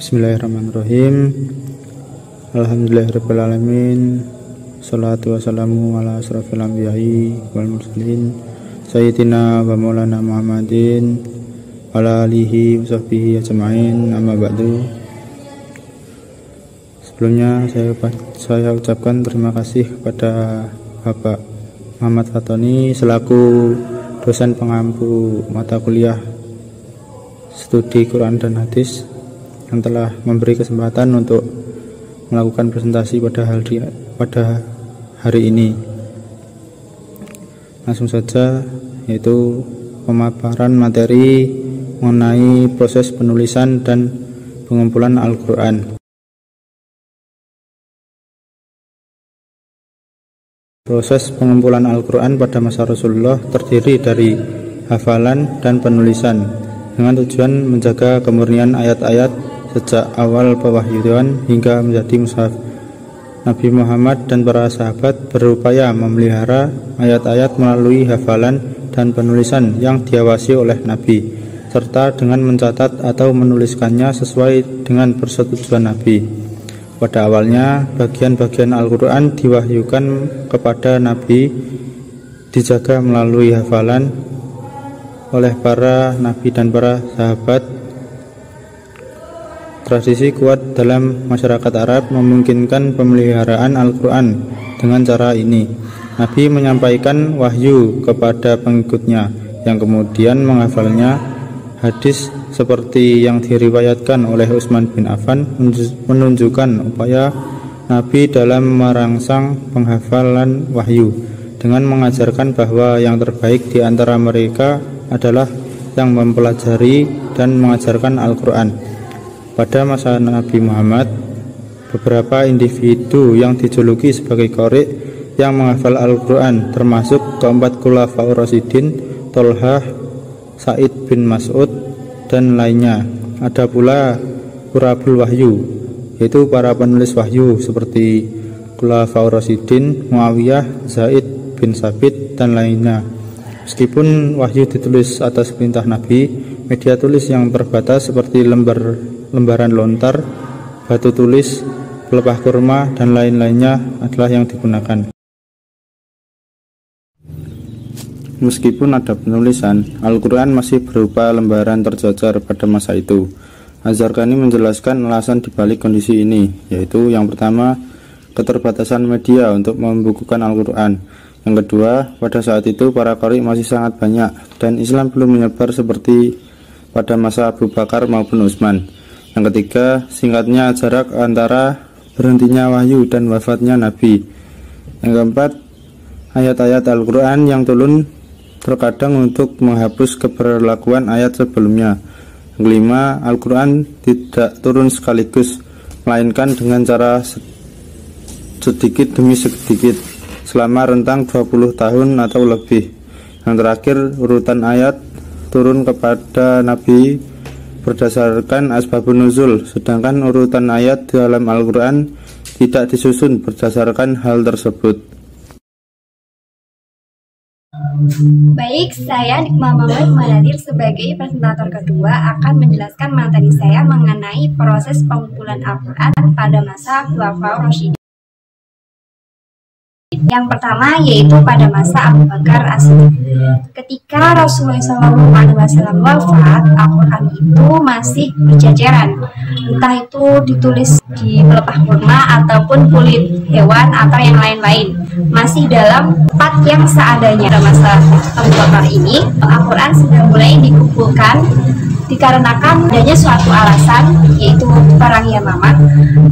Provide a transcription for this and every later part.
Bismillahirrahmanirrahim. Alhamdulillahirrahmanirrahim. Salatu wassalamu ala asrafil anbiya'i wal mursalin Sayyidina wa maulana Muhammadin ala alihi wa sahbihi ajma'in, amma ba'du. Sebelumnya saya ucapkan terima kasih kepada Bapak Muhammad Fatoni selaku dosen pengampu mata kuliah studi Quran dan Hadis yang telah memberi kesempatan untuk melakukan presentasi pada hari ini. Langsung saja, yaitu pemaparan materi mengenai proses penulisan dan pengumpulan Al-Quran. Proses pengumpulan Al-Quran pada masa Rasulullah terdiri dari hafalan dan penulisan dengan tujuan menjaga kemurnian ayat-ayat sejak awal pewahyuan hingga menjadi mushaf. Nabi Muhammad dan para sahabat berupaya memelihara ayat-ayat melalui hafalan dan penulisan yang diawasi oleh Nabi, serta dengan mencatat atau menuliskannya sesuai dengan persetujuan Nabi. Pada awalnya, bagian-bagian Al-Quran diwahyukan kepada Nabi dijaga melalui hafalan oleh para Nabi dan para sahabat. Tradisi kuat dalam masyarakat Arab memungkinkan pemeliharaan Al-Quran dengan cara ini. Nabi menyampaikan wahyu kepada pengikutnya yang kemudian menghafalnya. Hadis seperti yang diriwayatkan oleh Utsman bin Affan menunjukkan upaya Nabi dalam merangsang penghafalan wahyu dengan mengajarkan bahwa yang terbaik di antara mereka adalah yang mempelajari dan mengajarkan Al-Quran. Pada masa Nabi Muhammad, beberapa individu yang dijuluki sebagai qari yang menghafal Al-Quran termasuk keempat khulafaur rasyidin, Tolhah, Sa'id bin Mas'ud, dan lainnya. Ada pula Qurabul Wahyu, yaitu para penulis wahyu seperti khulafaur rasyidin, Muawiyah, Zaid bin Sabit, dan lainnya. Meskipun wahyu ditulis atas perintah Nabi, media tulis yang terbatas seperti lembaran lontar, batu tulis, pelepah kurma, dan lain-lainnya adalah yang digunakan. Meskipun ada penulisan, Al-Quran masih berupa lembaran tercecer pada masa itu. Az-Zarqani menjelaskan alasan dibalik kondisi ini, yaitu yang pertama, keterbatasan media untuk membukukan Al-Quran. Yang kedua, pada saat itu para qari masih sangat banyak dan Islam belum menyebar seperti pada masa Abu Bakar maupun Utsman. Yang ketiga, singkatnya jarak antara berhentinya wahyu dan wafatnya Nabi. Yang keempat, ayat-ayat Al-Quran yang turun terkadang untuk menghapus keberlakuan ayat sebelumnya. Yang kelima, Al-Quran tidak turun sekaligus, melainkan dengan cara sedikit demi sedikit selama rentang 20 tahun atau lebih. Yang terakhir, urutan ayat turun kepada Nabi berdasarkan asbabun nuzul, sedangkan urutan ayat dalam Al-Quran tidak disusun berdasarkan hal tersebut. Baik, saya Nikma Muhammad Manadir sebagai presentator kedua akan menjelaskan materi saya mengenai proses pengumpulan Al-Quran pada masa Khulafaur Rasyidin. Yang pertama yaitu pada masa Abu Bakar As-Siddiq. Ketika Rasulullah SAW wafat, Al-Quran itu masih berjajaran, entah itu ditulis di pelepah kurma ataupun kulit hewan atau yang lain-lain, masih dalam tempat yang seadanya. Pada masa Abu Bakar ini, Al-Quran sudah mulai dikumpulkan dikarenakan adanya suatu alasan, yaitu Perang Yamamah.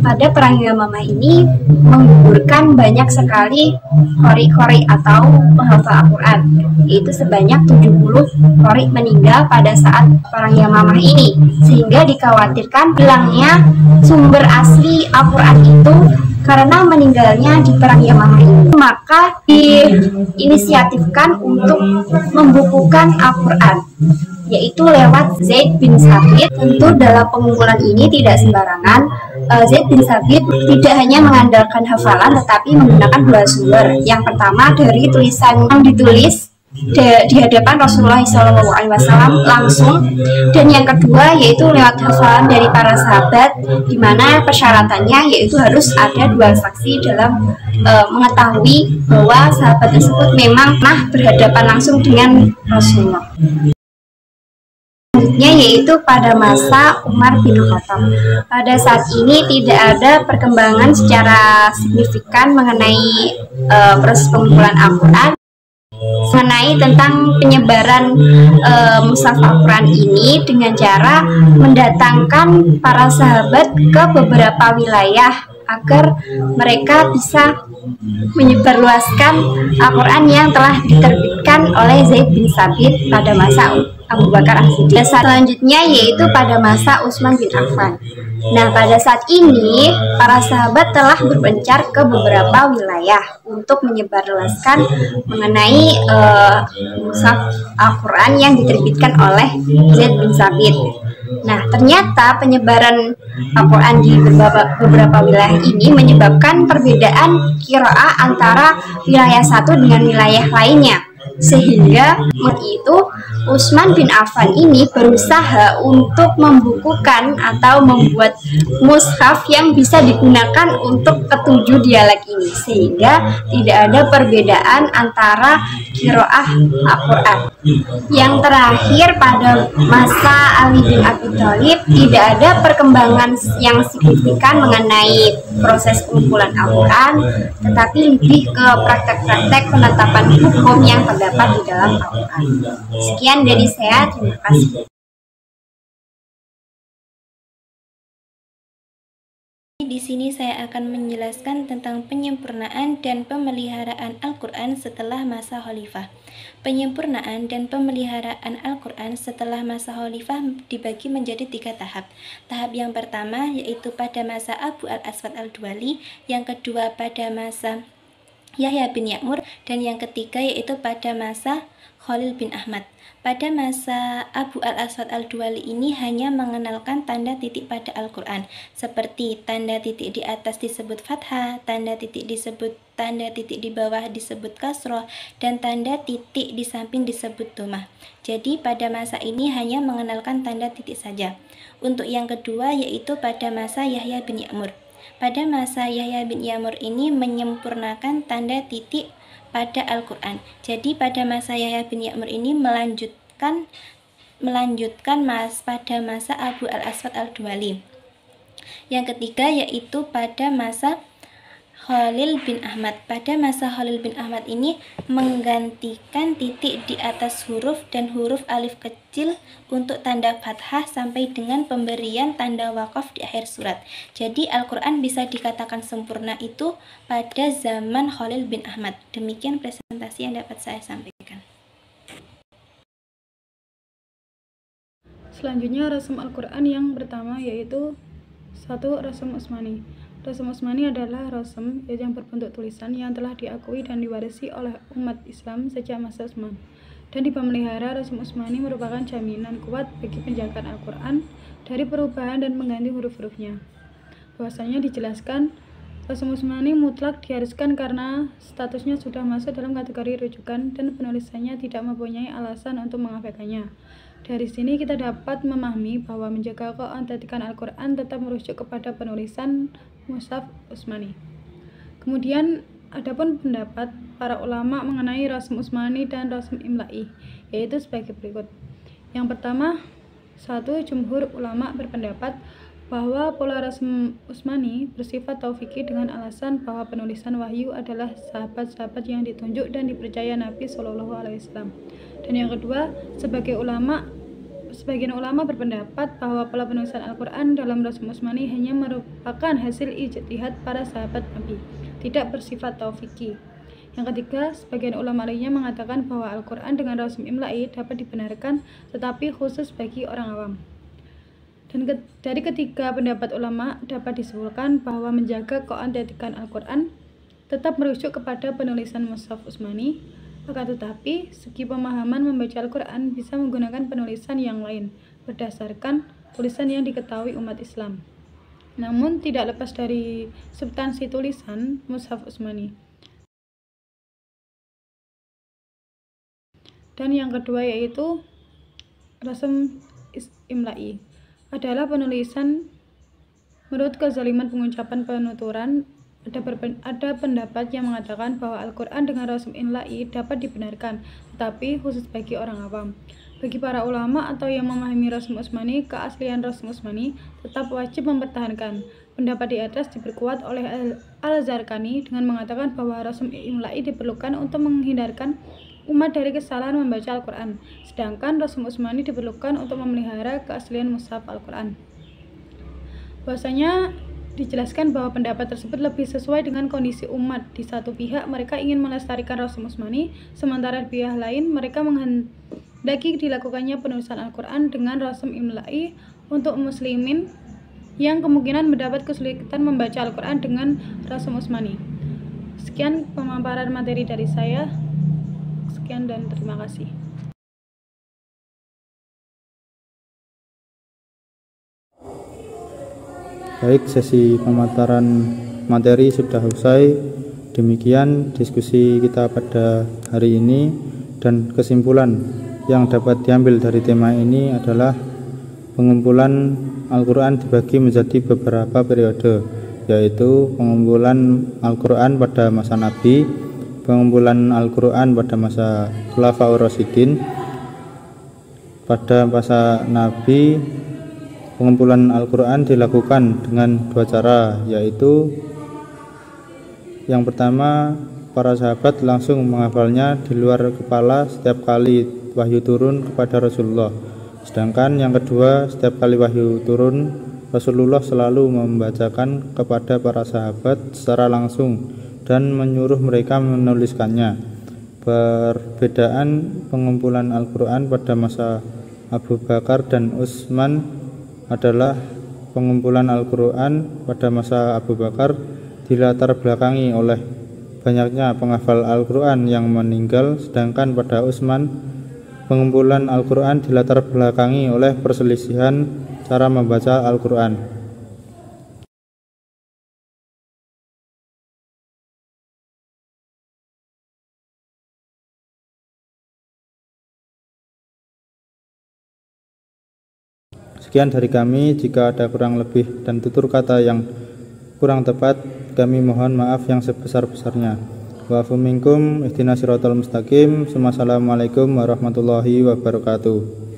Pada Perang Yamamah ini menggugurkan banyak sekali qari-qari atau penghafal Al-Quran, yaitu sebanyak 70 qari meninggal pada saat Perang Yamamah ini, sehingga dikhawatirkan hilangnya sumber asli Al-Quran itu karena meninggalnya di Perang Yamamah ini. Maka diinisiatifkan untuk membukukan Al-Quran, yaitu lewat Zaid bin Sabit. Tentu dalam pengumpulan ini tidak sembarangan. Zaid bin Sabit tidak hanya mengandalkan hafalan tetapi menggunakan dua sumber. Yang pertama dari tulisan yang ditulis di hadapan Rasulullah SAW langsung, dan yang kedua yaitu lewat hafalan dari para sahabat, di mana persyaratannya yaitu harus ada 2 saksi dalam mengetahui bahwa sahabat tersebut memang pernah berhadapan langsung dengan Rasulullah. Selanjutnya yaitu pada masa Umar bin Khattab. Pada saat ini tidak ada perkembangan secara signifikan mengenai proses pengumpulan Al-Quran, mengenai tentang penyebaran mushaf Al-Quran ini dengan cara mendatangkan para sahabat ke beberapa wilayah agar mereka bisa menyebarluaskan Al-Quran yang telah diterbitkan oleh Zaid bin Sabit pada masa Abu Bakar As-Siddiq. Selanjutnya yaitu pada masa Utsman bin Affan. Nah, pada saat ini para sahabat telah berpencar ke beberapa wilayah untuk menyebarluaskan mengenai mushaf Al-Quran yang diterbitkan oleh Zaid bin Sabit. Nah, ternyata penyebaran Al-Quran di beberapa wilayah ini menyebabkan perbedaan qiraah antara wilayah satu dengan wilayah lainnya. Sehingga itu Utsman bin Affan ini berusaha untuk membukukan atau membuat mushaf yang bisa digunakan untuk ketujuh dialek ini, sehingga tidak ada perbedaan antara qiraah Al-Quran. Yang terakhir pada masa Ali bin Abi Thalib tidak ada perkembangan yang signifikan mengenai proses pengumpulan Al-Quran, tetapi lebih ke praktek-praktek penetapan hukum yang terdapat di dalam Al-Quran. Sekian dari saya, terima kasih. Di sini saya akan menjelaskan tentang penyempurnaan dan pemeliharaan Al-Quran setelah masa khalifah. Penyempurnaan dan pemeliharaan Al-Quran setelah masa khalifah dibagi menjadi 3 tahap. Tahap yang pertama yaitu pada masa Abu al-Aswad al-Duwali, yang kedua pada masa Yahya bin Ya'mur, dan yang ketiga yaitu pada masa Khalil bin Ahmad. Pada masa Abu al-Aswad al-Duwali ini hanya mengenalkan tanda titik pada Al-Quran, seperti tanda titik di atas disebut fathah, tanda titik di bawah disebut kasroh, dan tanda titik di samping disebut dhammah. Jadi pada masa ini hanya mengenalkan tanda titik saja. Untuk yang kedua yaitu pada masa Yahya bin Ya'mur. Pada masa Yahya bin Ya'mur ini menyempurnakan tanda titik pada Al-Quran. Jadi pada masa Yahya bin Ya'mur ini melanjutkan pada masa Abu al-Aswad al-Duwali. Yang ketiga yaitu pada masa Khalil bin Ahmad. Pada masa Khalil bin Ahmad ini menggantikan titik di atas huruf dan huruf alif kecil untuk tanda fathah sampai dengan pemberian tanda wakaf di akhir surat. Jadi Al-Quran bisa dikatakan sempurna itu pada zaman Khalil bin Ahmad. Demikian presentasi yang dapat saya sampaikan. Selanjutnya rasum Al-Quran yang pertama yaitu 1. Rasum Utsmani. Rasum Utsmani adalah rasum yang berbentuk tulisan yang telah diakui dan diwarisi oleh umat Islam sejak masa Utsman. Dan dipemelihara, rasum Utsmani merupakan jaminan kuat bagi penjagaan Al-Quran dari perubahan dan mengganti huruf-hurufnya. Bahwasanya dijelaskan, rasum Utsmani mutlak diharuskan karena statusnya sudah masuk dalam kategori rujukan dan penulisannya tidak mempunyai alasan untuk mengabaikannya. Dari sini kita dapat memahami bahwa menjaga keautentikan Al-Quran tetap merujuk kepada penulisan mushaf Utsmani. Kemudian adapun pendapat para ulama mengenai rasum Utsmani dan rasum imla'i, yaitu sebagai berikut. Yang pertama, 1. Jumhur ulama berpendapat bahwa pola rasum Utsmani bersifat taufiki dengan alasan bahwa penulisan wahyu adalah sahabat-sahabat yang ditunjuk dan dipercaya Nabi SAW. Dan yang kedua, sebagian ulama berpendapat bahwa pola penulisan Al-Quran dalam rasum Utsmani hanya merupakan hasil ijtihad para sahabat Nabi, tidak bersifat taufiki. Yang ketiga, sebagian ulama lainnya mengatakan bahwa Al-Quran dengan rasum imla'i dapat dibenarkan tetapi khusus bagi orang awam. Dan dari ketiga pendapat ulama dapat disimpulkan bahwa menjaga keautentikan Al-Quran tetap merujuk kepada penulisan mushaf Utsmani. Akan tetapi, segi pemahaman membaca Al-Quran bisa menggunakan penulisan yang lain berdasarkan tulisan yang diketahui umat Islam. Namun tidak lepas dari substansi tulisan mushaf Utsmani. Dan yang kedua yaitu rasm imla'i adalah penulisan menurut kezaliman pengucapan penuturan. Ada pendapat yang mengatakan bahwa Al-Quran dengan rasm imla'i dapat dibenarkan, tetapi khusus bagi orang awam. Bagi para ulama atau yang memahami rasm Utsmani, keaslian rasm Utsmani tetap wajib mempertahankan. Pendapat di atas diperkuat oleh Al-Zarqani dengan mengatakan bahwa rasm imla'i diperlukan untuk menghindarkan umat dari kesalahan membaca Al-Quran, sedangkan rasm Utsmani diperlukan untuk memelihara keaslian mushaf Al-Quran. Bahwasanya dijelaskan bahwa pendapat tersebut lebih sesuai dengan kondisi umat. Di satu pihak mereka ingin melestarikan rasm Utsmani, sementara di pihak lain mereka menghendaki dilakukannya penulisan Al-Quran dengan rasm imla'i untuk muslimin yang kemungkinan mendapat kesulitan membaca Al-Quran dengan rasm Utsmani. Sekian pemaparan materi dari saya. Sekian dan terima kasih. Baik, sesi pemaparan materi sudah usai. Demikian diskusi kita pada hari ini, dan kesimpulan yang dapat diambil dari tema ini adalah pengumpulan Al-Quran dibagi menjadi beberapa periode, yaitu pengumpulan Al-Quran pada masa Nabi, pengumpulan Al-Quran pada masa Khulafaur Rasyidin. Pada masa Nabi, pengumpulan Al-Quran dilakukan dengan dua cara, yaitu yang pertama, para sahabat langsung menghafalnya di luar kepala setiap kali wahyu turun kepada Rasulullah. Sedangkan yang kedua, setiap kali wahyu turun, Rasulullah selalu membacakan kepada para sahabat secara langsung dan menyuruh mereka menuliskannya. Perbedaan pengumpulan Al-Quran pada masa Abu Bakar dan Utsman adalah pengumpulan Al-Quran pada masa Abu Bakar dilatar belakangi oleh banyaknya penghafal Al-Quran yang meninggal, sedangkan pada Utsman pengumpulan Al-Quran dilatar belakangi oleh perselisihan cara membaca Al-Quran. Sekian dari kami. Jika ada kurang lebih dan tutur kata yang kurang tepat, kami mohon maaf yang sebesar-besarnya. Wa afu minkum ihdinas siratal mustaqim. Wassalamualaikum warahmatullahi wabarakatuh.